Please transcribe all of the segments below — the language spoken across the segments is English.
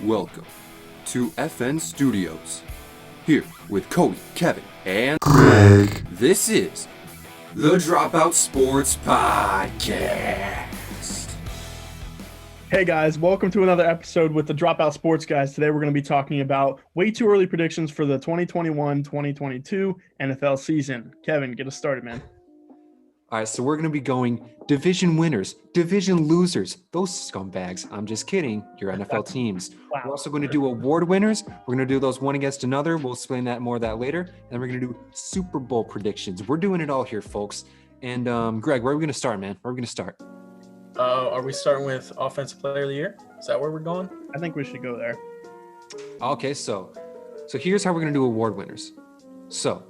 Welcome to FN Studios. Here with Kody, Kevin, and Greg. This is the Dropout Sports Podcast. Hey guys, welcome to another episode with the Dropout Sports guys. Today we're going to be talking about way too early predictions for the 2021-2022 NFL season. Kevin, get us started, man. All right, so we're going to be going division winners, division losers, those scumbags. I'm just kidding. Your NFL teams. Wow. We're also going to do award winners. We're going to do those one against another. We'll explain that later. And we're going to do Super Bowl predictions. We're doing it all here, folks. And Greg, where are we going to start, man? Where are we going to start? Are we starting with Offensive Player of the Year? Is that where we're going? I think we should go there. Okay, so here's how we're going to do award winners. So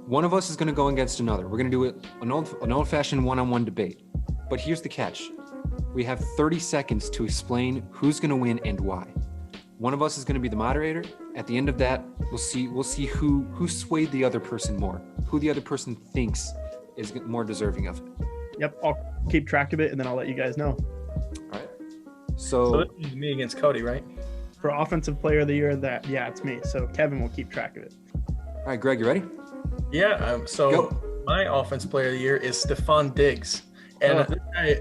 one of us is going to go against another. We're going to do it an old-fashioned one-on-one debate. But here's the catch. We have 30 seconds to explain who's going to win and why. One of us is going to be the moderator. At the end of that, we'll see who swayed the other person more, who the other person thinks is more deserving of it. Yep, I'll keep track of it, and then I'll let you guys know. All right. So this is me against Kody, right? For Offensive Player of the Year, it's me. So Kevin will keep track of it. All right, Greg, you ready? Yeah. My Offensive Player of the Year is Stefon Diggs. And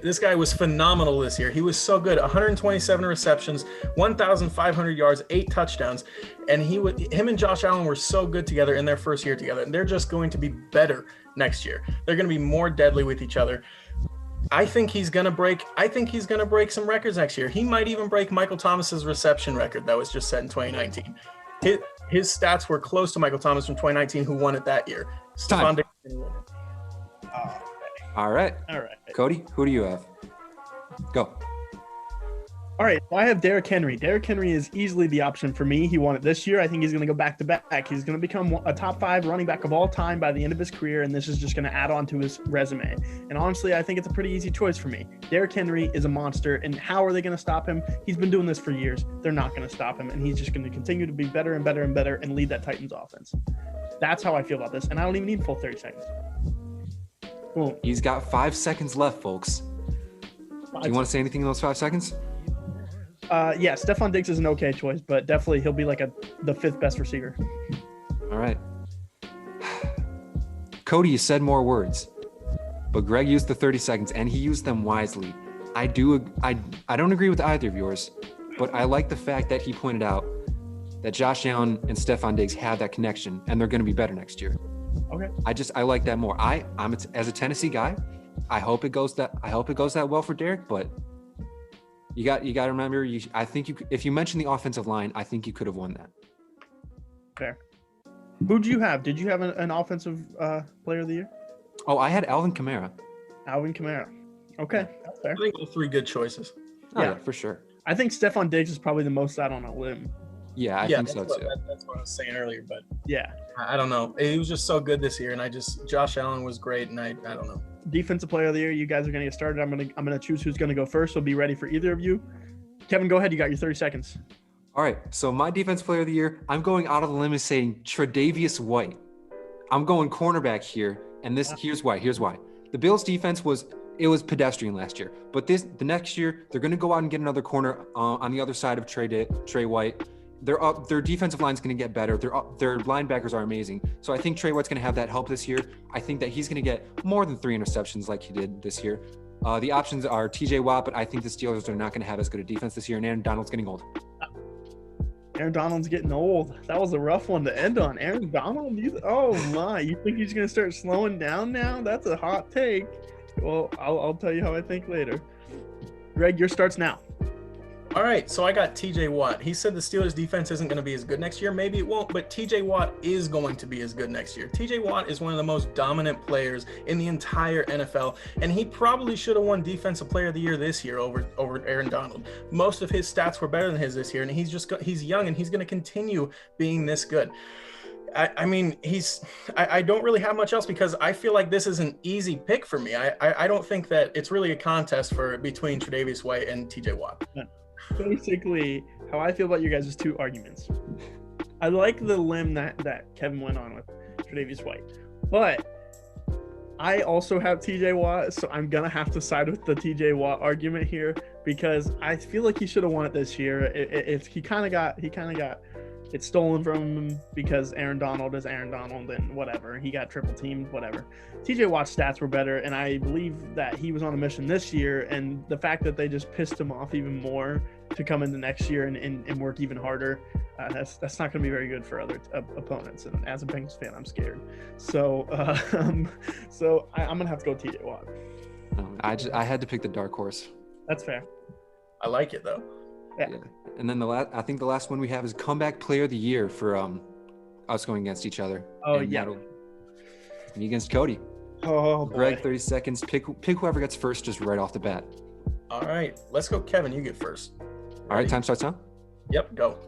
this guy was phenomenal this year. He was so good. 127 receptions, 1,500 yards, 8 touchdowns. And him and Josh Allen were so good together in their first year together. And they're just going to be better next year. They're going to be more deadly with each other. I think he's going to break some records next year. He might even break Michael Thomas's reception record that was just set in 2019. His stats were close to Michael Thomas from 2019, who won it that year. Stefon Diggs is going to win it. All right. Kody, who do you have? Go. All right, so I have Derrick Henry. Derrick Henry is easily the option for me. He won it this year. I think he's going to go back-to-back. He's going to become a top 5 running back of all time by the end of his career, and this is just going to add on to his resume. And honestly, I think it's a pretty easy choice for me. Derrick Henry is a monster, and how are they going to stop him? He's been doing this for years. They're not going to stop him, and he's just going to continue to be better and better and better and lead that Titans offense. That's how I feel about this, and I don't even need full 30 seconds. Boom. He's got 5 seconds left, folks. Do you want to say anything in those 5 seconds? Yeah, Stefon Diggs is an okay choice, but definitely he'll be like the 5th best receiver. All right. Kody, you said more words, but Greg used the 30 seconds, and he used them wisely. I don't agree with either of yours, but I like the fact that he pointed out that Josh Allen and Stefon Diggs have that connection, and they're going to be better next year. Okay. I like that more. I'm as a Tennessee guy, I hope it goes that well for Derrick, but you got to remember, if you mention the offensive line, I think you could have won that. Fair. Who'd you have? Did you have an offensive player of the year? Oh, I had Alvin Kamara. Okay, that's fair. I think all 3 good choices. Oh, yeah, for sure. I think Stefon Diggs is probably the most out on a limb. Yeah, I think so too. That's what I was saying earlier, but yeah, I don't know. He was just so good this year, and Josh Allen was great, and I don't know. Defensive Player of the Year, you guys are gonna get started. I'm gonna choose who's gonna go first. So be ready for either of you. Kevin, go ahead. You got your 30 seconds. All right. So my Defensive Player of the Year, I'm going out of the limb and saying Tre'Davious White. I'm going cornerback here, and here's why. The Bills' defense was pedestrian last year, but the next year they're gonna go out and get another corner on the other side of Trey White. Their defensive line is going to get better. Their linebackers are amazing. So I think Trey White's going to have that help this year. I think that he's going to get more than 3 interceptions like he did this year. The options are TJ Watt, but I think the Steelers are not going to have as good a defense this year, and Aaron Donald's getting old. Aaron Donald's getting old. That was a rough one to end on. Aaron Donald? Oh my, you think he's going to start slowing down now? That's a hot take. Well, I'll tell you how I think later. Greg, your starts now. All right, so I got TJ Watt. He said the Steelers defense isn't going to be as good next year. Maybe it won't, but TJ Watt is going to be as good next year. TJ Watt is one of the most dominant players in the entire NFL, and he probably should have won Defensive Player of the Year this year over Aaron Donald. Most of his stats were better than his this year, and he's young, and he's going to continue being this good. I don't really have much else because I feel like this is an easy pick for me. I don't think that it's really a contest between Tre'Davious White and TJ Watt. Basically, how I feel about you guys is 2 arguments. I like the limb that Kevin went on with Tre'Davious White, but I also have TJ Watt, so I'm gonna have to side with the TJ Watt argument here because I feel like he should have won it this year. If he kind of got it stolen from him because Aaron Donald is Aaron Donald and whatever. He got triple teamed, whatever. TJ Watt's stats were better, and I believe that he was on a mission this year, and the fact that they just pissed him off even more to come into next year and work even harder, that's not going to be very good for other opponents. And as a Bengals fan, I'm scared. So I'm going to have to go TJ Watt. I had to pick the dark horse. That's fair. I like it, though. Yeah. And then I think the last one we have is comeback player of the year for us going against each other. Oh, and yeah. Me against Kody. Oh, boy. Greg, 30 seconds. Pick whoever gets first just right off the bat. All right. Let's go, Kevin. You get first. Ready? All right, time starts now? Yep, go.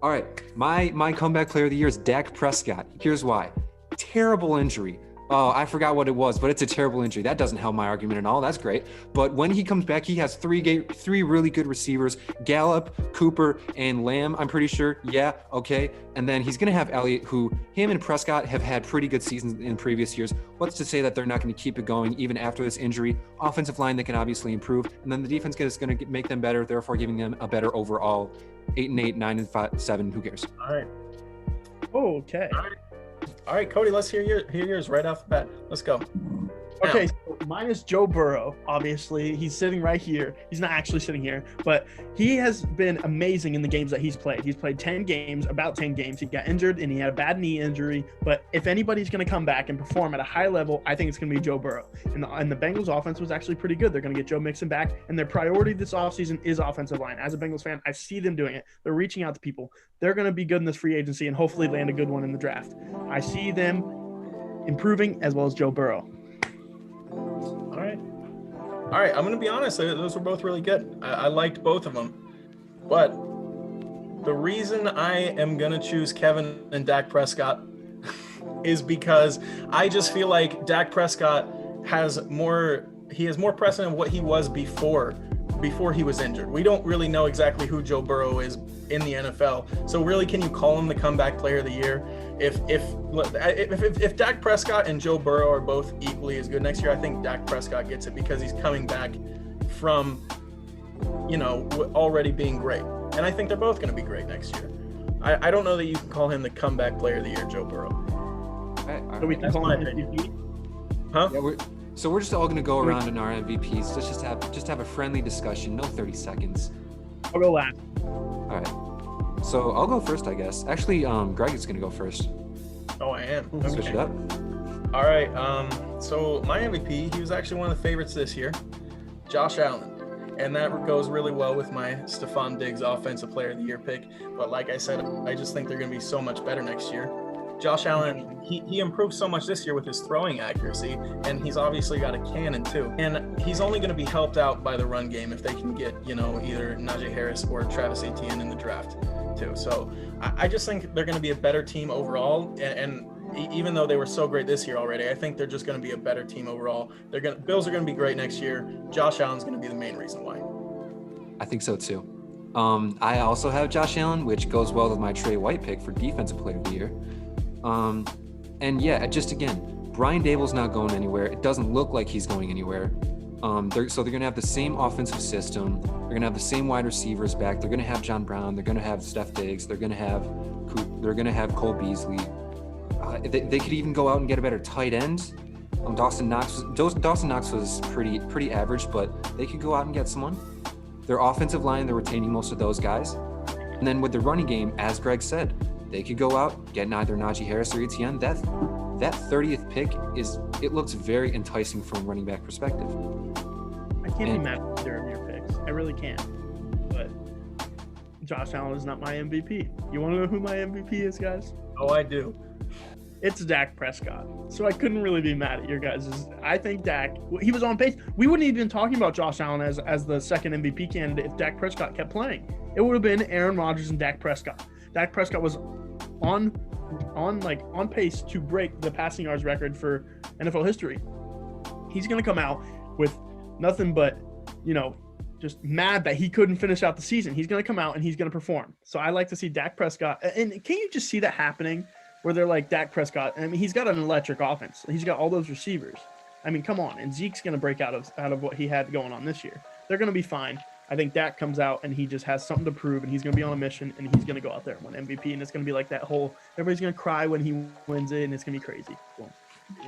All right. My comeback player of the year is Dak Prescott. Here's why. Terrible injury. Oh, I forgot what it was, but it's a terrible injury. That doesn't help my argument at all. That's great. But when he comes back, he has three really good receivers, Gallup, Cooper, and Lamb, I'm pretty sure. Yeah, okay. And then he's going to have Elliott, who him and Prescott have had pretty good seasons in previous years. What's to say that they're not going to keep it going even after this injury? Offensive line, they can obviously improve. And then the defense is going to make them better, therefore giving them a better overall 8-8, 9-7. Who cares? All right. Oh, okay. All right, Kody, let's hear yours right off the bat. Let's go. Okay, so mine is Joe Burrow. Obviously, he's sitting right here. He's not actually sitting here, but he has been amazing in the games that he's played. He's played 10 games, about 10 games. He got injured and he had a bad knee injury. But if anybody's going to come back and perform at a high level, I think it's going to be Joe Burrow. And the Bengals offense was actually pretty good. They're going to get Joe Mixon back, and their priority this offseason is offensive line. As a Bengals fan, I see them doing it. They're reaching out to people. They're going to be good in this free agency and hopefully land a good one in the draft. I see them improving as well as Joe Burrow. All right, I'm going to be honest. Those were both really good. I liked both of them. But the reason I am going to choose Kevin and Dak Prescott is because I just feel like Dak Prescott has more precedent of what he was before he was injured. We don't really know exactly who Joe Burrow is in the NFL. So really, can you call him the comeback player of the year? If Dak Prescott and Joe Burrow are both equally as good next year, I think Dak Prescott gets it because he's coming back from, already being great. And I think they're both going to be great next year. I don't know that you can call him the comeback player of the year, Joe Burrow. So we can call him MVP? Huh? Yeah, we're just all going to go around in our MVPs. Let's just have a friendly discussion. No 30 seconds. I'll go last. All right. So I'll go first, I guess. Actually, Greg is going to go first. Oh, I am. Okay. Switch it up. All right. So my MVP, he was actually one of the favorites this year, Josh Allen. And that goes really well with my Stephon Diggs Offensive Player of the Year pick. But like I said, I just think they're going to be so much better next year. Josh Allen, he improved so much this year with his throwing accuracy, and he's obviously got a cannon too. And he's only going to be helped out by the run game if they can get, either Najee Harris or Travis Etienne in the draft too. So I just think they're going to be a better team overall. And even though they were so great this year already, I think they're just going to be a better team overall. Bills are going to be great next year. Josh Allen's going to be the main reason why. I think so too. I also have Josh Allen, which goes well with my Trey White pick for Defensive Player of the Year. And yeah, just again, Brian Dable's not going anywhere. It doesn't look like he's going anywhere. So they're going to have the same offensive system. They're going to have the same wide receivers back. They're going to have John Brown. They're going to have Steph Diggs. They're going to have Cole Beasley. They could even go out and get a better tight end. Dawson Knox was pretty average, but they could go out and get someone. Their offensive line, they're retaining most of those guys. And then with the running game, as Greg said, they could go out, get either Najee Harris or Etienne. That 30th pick looks very enticing from a running back perspective. I can't be mad at either of your picks. I really can't. But Josh Allen is not my MVP. You want to know who my MVP is, guys? Oh, I do. It's Dak Prescott. So I couldn't really be mad at your guys'. I think Dak, he was on pace. We wouldn't even been talking about Josh Allen as the second MVP candidate if Dak Prescott kept playing. It would have been Aaron Rodgers and Dak Prescott. Dak Prescott was on pace to break the passing yards record for NFL history. He's going to come out with nothing but, just mad that he couldn't finish out the season. He's going to come out and he's going to perform. So I like to see Dak Prescott. And can you just see that happening where they're like Dak Prescott? I mean, he's got an electric offense. He's got all those receivers. I mean, come on. And Zeke's going to break out of what he had going on this year. They're going to be fine. I think Dak comes out and he just has something to prove, and he's going to be on a mission, and he's going to go out there and win MVP. And it's going to be like that whole everybody's going to cry when he wins it, and it's going to be crazy. Boom.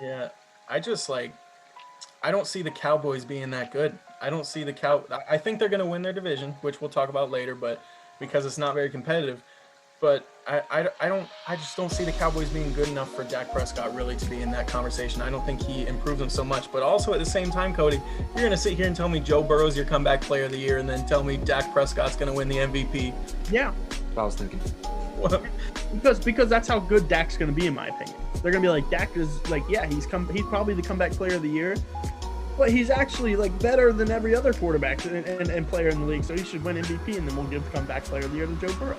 Yeah, I don't see the Cowboys being that good. I don't see I think they're going to win their division, which we'll talk about later, but because it's not very competitive. But I just don't see the Cowboys being good enough for Dak Prescott really to be in that conversation. I don't think he improved them so much. But also at the same time, Kody, you're going to sit here and tell me Joe Burrow's your comeback player of the year and then tell me Dak Prescott's going to win the MVP. Yeah. I was thinking. What? Because that's how good Dak's going to be, in my opinion. They're going to be like, Dak is like, yeah, he's probably the comeback player of the year. But he's actually like better than every other quarterback and player in the league. So he should win MVP, and then we'll give comeback player of the year to Joe Burrow.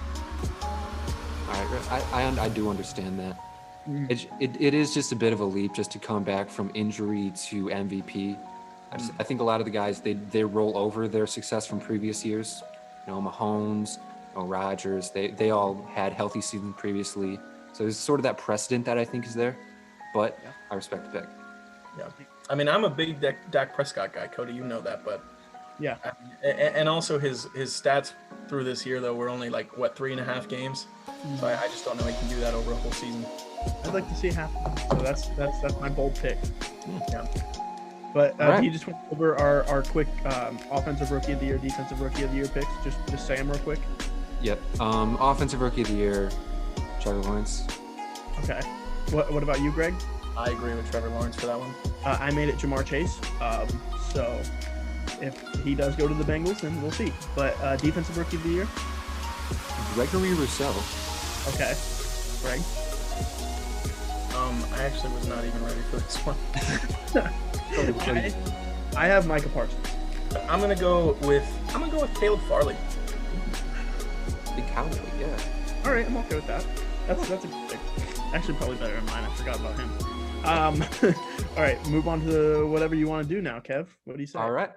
All right, I do understand that. It is just a bit of a leap just to come back from injury to MVP. I think a lot of the guys, they roll over their success from previous years. You know, Mahomes, Rodgers, they all had healthy seasons previously. So there's sort of that precedent that I think is there. But yeah. I respect the pick. Yeah. I mean, I'm a big Dak Prescott guy, Kody. You know that, but yeah. And also his stats through this year though were only like 3.5 games. So I just don't know he can do that over a whole season. I'd like to see it happen. So that's my bold pick. Yeah. But right. You just went over our quick offensive rookie of the year, defensive rookie of the year picks. Just say them real quick. Yep. Offensive rookie of the year, Trevor Lawrence. Okay. What about you, Greg? I agree with Trevor Lawrence for that one. I made it Jamar Chase. So if he does go to the Bengals, then we'll see. But defensive rookie of the year? Gregory Rousseau. Okay. Greg? I actually was not even ready for this one. I have Micah Parsons. I'm gonna go with Caleb Farley. Big Cowboy, yeah. All right, I'm okay with that. That's a good pick. Actually, probably better than mine. I forgot about him. All right, move on to whatever you want to do now, Kev. What do you say? All right.